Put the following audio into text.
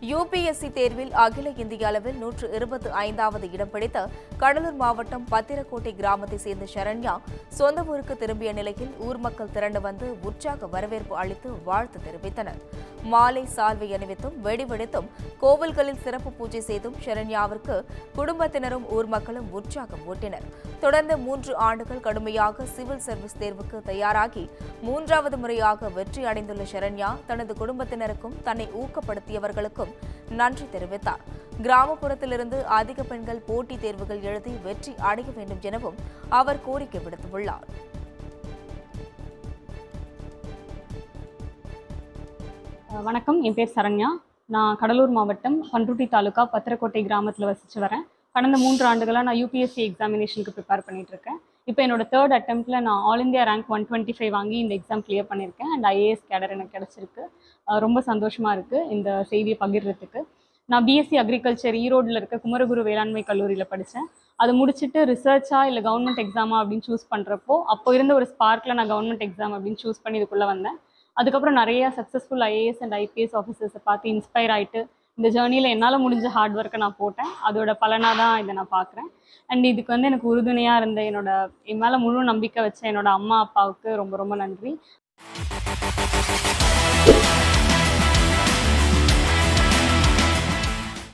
UPSC தேர்வில் அகில இந்திய அளவில் 125வது இடம் பிடித்த கடலூர் மாவட்டம் பத்திரக்கோட்டை கிராமத்தை சேர்ந்த சரண்யா சொந்த ஊருக்கு திரும்பிய நிலையில் ஊர் மக்கள் திரண்டு வந்து உற்சாக வரவேற்பு அளித்து வாழ்த்து தெரிவித்தனர். மாலை சால்வை அணிவித்தும் வெடிவெடித்தும் கோவில்களில் சிறப்பு பூஜை செய்தும் சரண்யாவிற்கு குடும்பத்தினரும் ஊர் மக்களும் உற்சாகம் ஊட்டினர். தொடர்ந்து 3 ஆண்டுகள் கடுமையாக சிவில் சர்வீஸ் தேர்வுக்கு தயாராகி 3வது முறையாக வெற்றி அடைந்துள்ள சரண்யா தனது குடும்பத்தினருக்கும் தன்னை ஊக்கப்படுத்தியவர்களுக்கும் நன்றி தெரிவித்தார். கிராமப்புறத்திலிருந்து அதிக பெண்கள் போட்டித் தேர்வுகள் எழுதி வெற்றி அடைய வேண்டும் எனவும் அவர் கோரிக்கை விடுத்துள்ளார். வணக்கம், என் பேர் சரண்யா. நான் கடலூர் மாவட்டம் பண்ருட்டி தாலுகா பத்திரக்கோட்டை கிராமத்தில் வசிச்சு வரேன். கடந்த 3 ஆண்டுகளாக நான் யூபிஎஸ்சி எக்ஸாமினேஷனுக்கு ப்ரிப்பேர் பண்ணிட்டு இருக்கேன். இப்போ என்னோட 3rd அட்டெம்ப்டில் நான் ஆல் இந்தியா ரேங்க் 125 வாங்கி இந்த எக்ஸாம் கிளியர் பண்ணியிருக்கேன். அண்ட் ஐஏஎஸ் கேடர் எனக்கு கிடச்சிருக்கு. ரொம்ப சந்தோஷமாக இருக்குது இந்த செய்தியை பகிர்றதுக்கு. நான் பிஎஸ்சி அக்ரிகல்ச்சர் ஈரோடில் இருக்க குமரகுரு வேளாண்மை கல்லூரியில் படித்தேன். அதை முடிச்சுட்டு ரிசர்ச்சா இல்லை கவர்மெண்ட் எக்ஸாமா அப்படின்னு சூஸ் பண்ணுறப்போ அப்போ இருந்த ஒரு ஸ்பார்க்கில் நான் கவர்மெண்ட் எக்ஸாம் அப்படின்னு சூஸ் பண்ணி இதுக்குள்ளே வந்தேன். அதுக்கப்புறம் நிறைய சக்ஸஸ்ஃபுல் ஐஏஎஸ் அண்ட் ஐபிஎஸ் ஆஃபீஸர்ஸை பார்த்து இன்ஸ்பயர் ஆகிட்டு இந்த ஜேர்னியில் என்னால் முடிஞ்ச ஹார்ட் ஒர்க்கை நான் போட்டேன். அதோட பலனாக தான் இதை நான் பார்க்குறேன். அண்ட் இதுக்கு வந்து எனக்கு உறுதுணையாக இருந்த என் மேலே முழு நம்பிக்கை வச்ச என்னோட அம்மா அப்பாவுக்கு ரொம்ப ரொம்ப நன்றி.